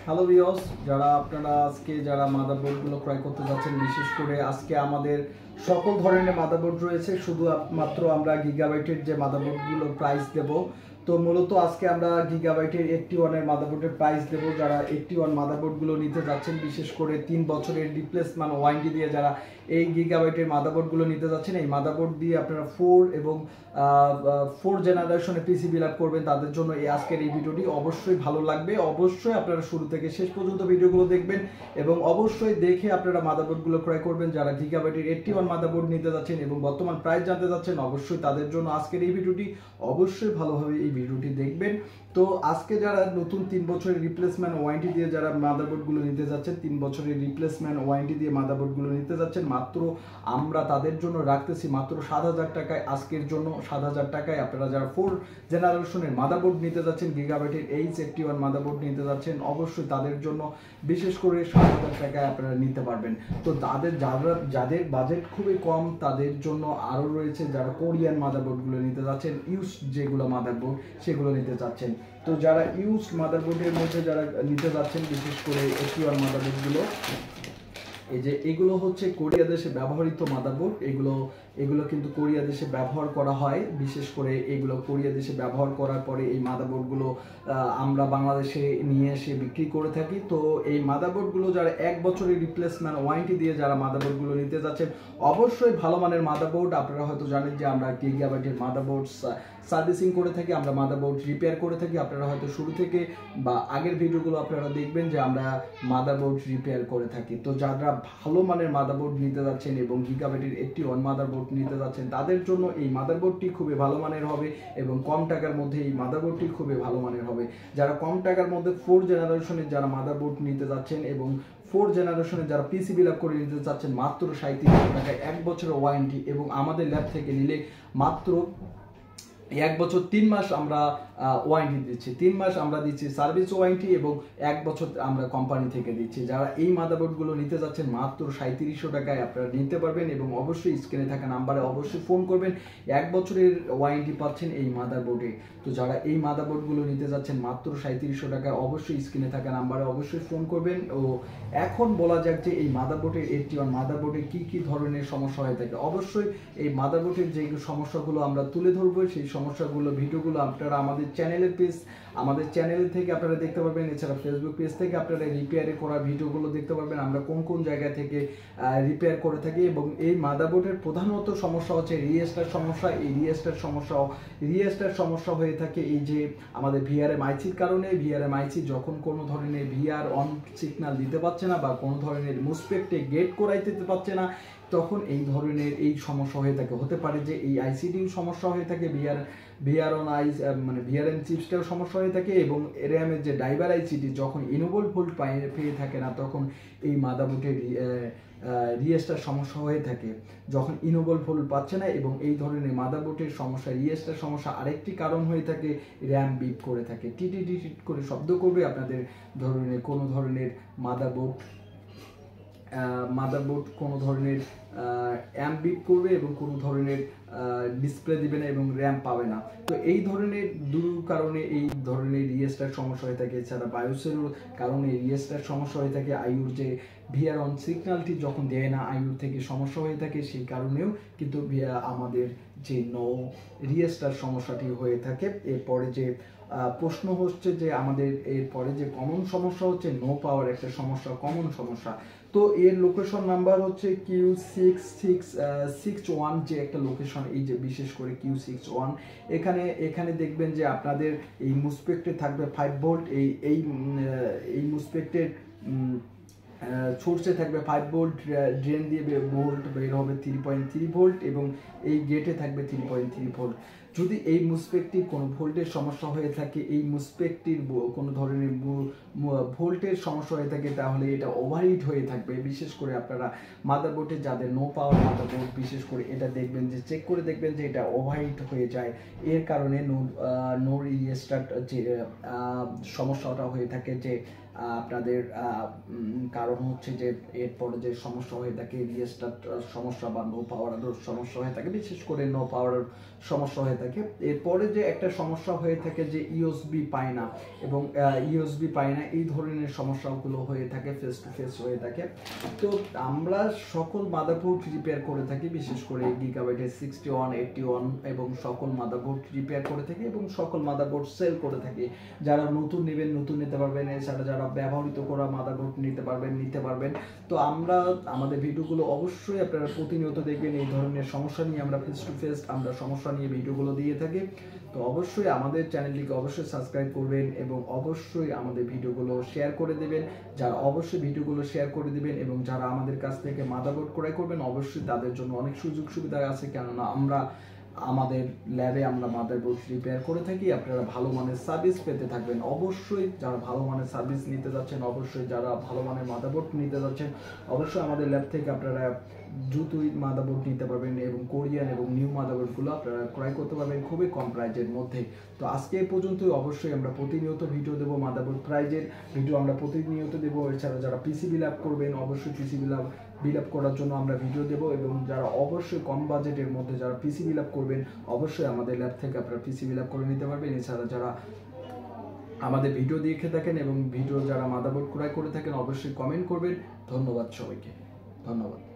Hello viewers, যারা আপনারা আজকে যারা মাদারবোর্ডগুলো ক্রয় করতে যাচ্ছেন, বিশেষ করে আজকে আমাদের সকল ধরনের মাদারবোর্ড রয়েছে। শুধু মাত্র আমরা গিগাবাইটের যে মাদারবোর্ডগুলো প্রাইস দেব। তো মূলত আজকে আমরা গিগাবাইটের 81 এর মাদারবোর্ডের প্রাইস দেব। যারা 81 মাদারবোর্ডগুলো নিতে যাচ্ছেন, বিশেষ করে 3 বছরের রিপ্লেসমেন্ট ওয়ারেন্টি দিয়ে যারা এই গিগাবাইটের মাদারবোর্ডগুলো নিতে যাচ্ছেন, এই মাদারবোর্ড দিয়ে আপনারা 4 এবং 4 জেনারেশনে পিসি বিল্ড আপ করবেন, তাদের জন্য এই আজকের এই ভিডিওটি অবশ্যই ভালো লাগবে। অবশ্যই আপনারা শুরু থেকে শেষ পর্যন্ত ভিডিওগুলো দেখবেন এবং অবশ্যই দেখে আপনারা মাদারবোর্ডগুলো ক্রয় করবেন। যারা গিগাবাইটের 81 মাদারবোর্ড নিতে যাচ্ছেন এবং বর্তমান প্রাইস জানতে যাচ্ছেন, অবশ্যই তাদের জন্য আজকের এই ভিডিওটি অবশ্যই ভালোভাবে এই ভিডিওটি দেখবেন। তো আজকে যারা নতুন 3 বছরের রিপ্লেসমেন্ট ওয়ারেন্টি দিয়ে যারা মাদারবোর্ডগুলো নিতে যাচ্ছেন, 3 বছরের রিপ্লেসমেন্ট ওয়ারেন্টি দিয়ে মাদারবোর্ডগুলো নিতে যাচ্ছেন, মাত্র আমরা তাদের জন্য রাখতেছি মাত্র 7,000 টাকায়। আজকের জন্য 7,000 টাকায় আপনারা যারা 4 জেনারেশনের মাদারবোর্ড নিতে যাচ্ছেন, গিগাবাইটের H81 মাদারবোর্ড নিতে যাচ্ছেন, অবশ্যই তাদের জন্য বিশেষ করে 7,000 টাকায় আপনারা নিতে পারবেন। তো যাদের বাজেট খুবই কম, তাদের জন্য আরও রয়েছে যারা কোরিয়ান মাদারবোর্ডগুলো নিতে যাচ্ছেন, ইউজ যেগুলো মাদারবোর্ড সেগুলো নিতে চাচ্ছেন। তো যারা ইউজ মাদারবোর্ডের মধ্যে যারা নিতে যাচ্ছেন, বিশেষ করে 81 মাদারবোর্ডগুলো, এই যে এগুলো হচ্ছে কোরিয়া দেশে ব্যবহৃত মাদারবোর্ড। এগুলো কিন্তু কোরিয়া দেশে ব্যবহার করা হয়। বিশেষ করে এগুলো কোরিয়া দেশে ব্যবহার করার পরে এই মাদারবোর্ডগুলো আমরা বাংলাদেশে নিয়ে এসে বিক্রি করে থাকি। তো এই মাদারবোর্ডগুলো যারা 1 বছরের রিপ্লেসমেন্ট ওয়ারেন্টি দিয়ে যারা মাদারবোর্ডগুলো নিতে যাচ্ছেন, অবশ্যই ভালো মানের মাদারবোর্ড। আপনারা হয়তো জানেন যে আমরা গিগাবাইটের মাদারবোর্ড সার্ভিসিং করে থাকি, আমরা মাদারবোর্ড রিপেয়ার করে থাকি। আপনারা হয়তো শুরু থেকে বা আগের ভিডিওগুলো আপনারা দেখবেন যে আমরা মাদারবোর্ড রিপেয়ার করে থাকি। তো যারা ভালো মানের মাদারবোর্ড নিতে যাচ্ছেন এবং গিগাবাইটের 81 মাদারবোর্ড নিতে যাচ্ছেন, তাদের জন্য এই মাদারবোর্ডটি খুবই ভালো মানের হবে এবং কম টাকার মধ্যে এই মাদারবোর্ডটি খুবই ভালো মানের হবে। যারা কম টাকার মধ্যে 4 জেনারেশনের যারা মাদারবোর্ড নিতে যাচ্ছেন এবং 4 জেনারেশনে যারা পিসি বিল্ড আপ করে নিতে চাচ্ছেন, মাত্র 37,000 টাকায় 1 বছরের ওয়ারেন্টি এবং আমাদের ল্যাব থেকে নিলে মাত্র 1 বছর 3 মাস আমরা ওয়ারেন্টি দিচ্ছি। 3 মাস আমরা দিচ্ছি সার্ভিস ওয়ারেন্টি এবং 1 বছর আমরা কোম্পানি থেকে দিচ্ছি। যারা এই মাদারবোর্ডগুলো নিতে যাচ্ছেন, মাত্র 3700 টাকায় আপনারা নিতে পারবেন এবং অবশ্যই স্ক্রিনে থাকা নাম্বারে অবশ্যই ফোন করবেন। 1 বছরের ওয়ারেন্টি পাচ্ছেন এই মাদারবোর্ডে। তো যারা এই মাদারবোর্ডগুলো নিতে যাচ্ছেন মাত্র 3700 টাকায়, অবশ্যই স্ক্রিনে থাকা নাম্বারে অবশ্যই ফোন করবেন। ও এখন বলা যাক যে এই মাদারবোর্ডের 81 মাদারবোর্ডে কি ধরনের সমস্যা হয়ে থাকে। অবশ্যই এই মাদারবোর্ডের যে সমস্যাগুলো আমরা তুলে ধরবো, সেই সমস্যাগুলো ভিডিওগুলো আপনারা আমাদের চ্যানেল থেকে আপনারা দেখতে পারবেন। এছাড়া ফেসবুক পেজ থেকে আপনারা রিপেয়ারে করা ভিডিওগুলো দেখতে পারবেন, আমরা কোন জায়গা থেকে রিপেয়ার করে থাকি। এবং এই মাদারবোর্ডের প্রধানত সমস্যা হচ্ছে রিএস্টার সমস্যা। এই রিএস্টার সমস্যা হয়ে থাকে এই যে আমাদের ভিআরএম আইসির কারণে। ভিআরএম আইসি যখন কোনো ধরনের ভিআর অন সিগন্যাল দিতে পারছে না বা কোনো ধরনের মুসপেক্টে গেট করাইতে পারছে না, তখন এই ধরনের এই সমস্যা হয়ে থাকে। হতে পারে যে এই আইসিডির সমস্যা হয়ে থাকে, ভিআরএম চিপসটাও সমস্যা হয়ে থাকে এবং র্যামের যে ড্রাইভার আইসিডি যখন ইনেবল ভোল্ট পেয়ে থাকে না, তখন এই মাদারবোর্ডের রিএস্টার সমস্যা হয়ে থাকে যখন ইনেবল ভোল্ট পাচ্ছে না। এবং এই ধরনের মাদারবোর্ডের সমস্যা, রিএস্টার সমস্যা আরেকটি কারণ হয়ে থাকে র্যাম বিপ করে থাকে, টিটি করে শব্দ করবে। আপনাদের ধরনের কোনো ধরনের মাদারবোর্ড কোনো ধরনের অ্যাম্প বিপ করবে এবং কোনো ধরনের ডিসপ্লে দিবে না এবং র্যাম পাবে না। তো এই ধরনের কারণে এই ধরনের রিএস্টার সমস্যা হয়ে থাকে। এছাড়া বায়োসের কারণে রিএস্টার সমস্যা হয়ে থাকে। আইউর যে ভিআর অন সিগন্যালটি যখন দেয় না, আইউর থেকে সমস্যা হয়ে থাকে, সেই কারণেও কিন্তু আমাদের যে রিএস্টার সমস্যাটি হয়ে থাকে। এরপরে যে প্রশ্ন হচ্ছে যে আমাদের এরপরে যে কমন সমস্যা হচ্ছে নো পাওয়ার একটা সমস্যা, কমন সমস্যা। তো এর লোকেশন নাম্বার হচ্ছে Q6661 যে একটা লোকেশন, এই যে বিশেষ করে Q61, এখানে দেখবেন যে আপনাদের এই মুসপেক্টে থাকবে 5 ভোল্ট। এই মুসপেক্টের সোর্সে থাকবে 5 ভোল্ট, ড্রেন দিয়ে ভোল্ট বের হবে 3.3 ভোল্ট এবং এই গেটে থাকবে 3.3 ভোল্ট। যদি এই মুসপেক্টটির কোনো ভোল্টের সমস্যা হয়ে থাকে, এই মুসপেক্টটির কোনো ধরনের ভোল্টের সমস্যা হয়ে থাকে, তাহলে এটা ওভারহিট হয়ে থাকবে। বিশেষ করে আপনারা মাদারবোর্ডে যাদের নো পাওয়ার মাদারবোর্ড, বিশেষ করে এটা দেখবেন যে চেক করে দেখবেন যে এটা ওভারহিট হয়ে যায়। এর কারণে নো রিস্টার্ট যে সমস্যাটা হয়ে থাকে, যে আপনাদের কারণ হচ্ছে যে এরপরে যে সমস্যা হয়ে থাকে রিস্টার্ট সমস্যা বা নো পাওয়ার সমস্যা হয়ে থাকে, বিশেষ করে নো পাওয়ার সমস্যা হয়ে থাকে। থাকে। এরপরে যে একটা সমস্যা হয়ে থাকে যে ইউএসবি পায় না এবং এই ধরনের সমস্যাগুলো হয়ে থাকে, ফেস টু ফেস হয়ে থাকে। তো আমরা সকল মাদারবোর্ড রিপেয়ার করে থাকি, বিশেষ করে Gigabyte H61, 81 এবং সকল মাদারবোর্ড রিপেয়ার করে থাকি এবং সকল মাদারবোর্ড সেল করে থাকি। যারা নতুন নেবেন নতুন নিতে পারবেন, এছাড়া যারা ব্যবহৃত করা মাদারবোর্ড নিতে পারবেন। তো আমরা আমাদের ভিডিওগুলো অবশ্যই আপনারা প্রতিনিয়ত দেখবেন। এই ধরনের সমস্যা নিয়ে আমরা ফেস টু ফেস সমস্যা নিয়ে ভিডিওগুলো দিয়ে থাকি। তো অবশ্যই আমাদের চ্যানেলটিকে অবশ্যই সাবস্ক্রাইব করবেন এবং অবশ্যই আমাদের ভিডিওগুলো শেয়ার করে দেবেন। যারা অবশ্যই ভিডিওগুলো শেয়ার করে দিবেন এবং যারা আমাদের কাছ থেকে মাদারবোর্ড ক্রয় করবেন অবশ্যই তাদের জন্য অনেক সুযোগ সুবিধা আছে, কেননা আমাদের ল্যাবে আমরা মাদারবোর্ড রিপেয়ার করে থাকি। আপনারা ভালো মানের সার্ভিস পেতে থাকবেন। অবশ্যই যারা ভালো মানের সার্ভিস নিতে যাচ্ছেন, অবশ্যই যারা ভালো মানের মাদারবোর্ড নিতে যাচ্ছেন, অবশ্যই আমাদের ল্যাব থেকে আপনারা দ্রুতই মাদারবোর্ড নিতে পারবেন এবং কোরিয়ান এবং নিউ মাদারবোর্ডগুলো আপনারা ক্রয় করতে পারবেন খুবই কম প্রাইজের মধ্যে। তো আজকে এই পর্যন্তই। অবশ্যই আমরা প্রতিনিয়ত ভিডিও দেবো, মাদারবোর্ড প্রাইজের ভিডিও আমরা প্রতিনিয়ত দেবো। এছাড়া যারা পিসি বিল আপ করবেন অবশ্যই পিসি বিল আপ করার জন্য আমরা ভিডিও দেবো এবং যারা অবশ্যই কম বাজেটের মধ্যে যারা পিসি বিল আপ করবেন অবশ্যই আমাদের ল্যাব থেকে আপনারা পিসি বিল আপ করে নিতে পারবেন। এছাড়া যারা আমাদের ভিডিও দেখে থাকেন এবং যারা মাদারবোর্ড ক্রয় করে থাকেন অবশ্যই কমেন্ট করবেন। ধন্যবাদ সবাইকে, ধন্যবাদ।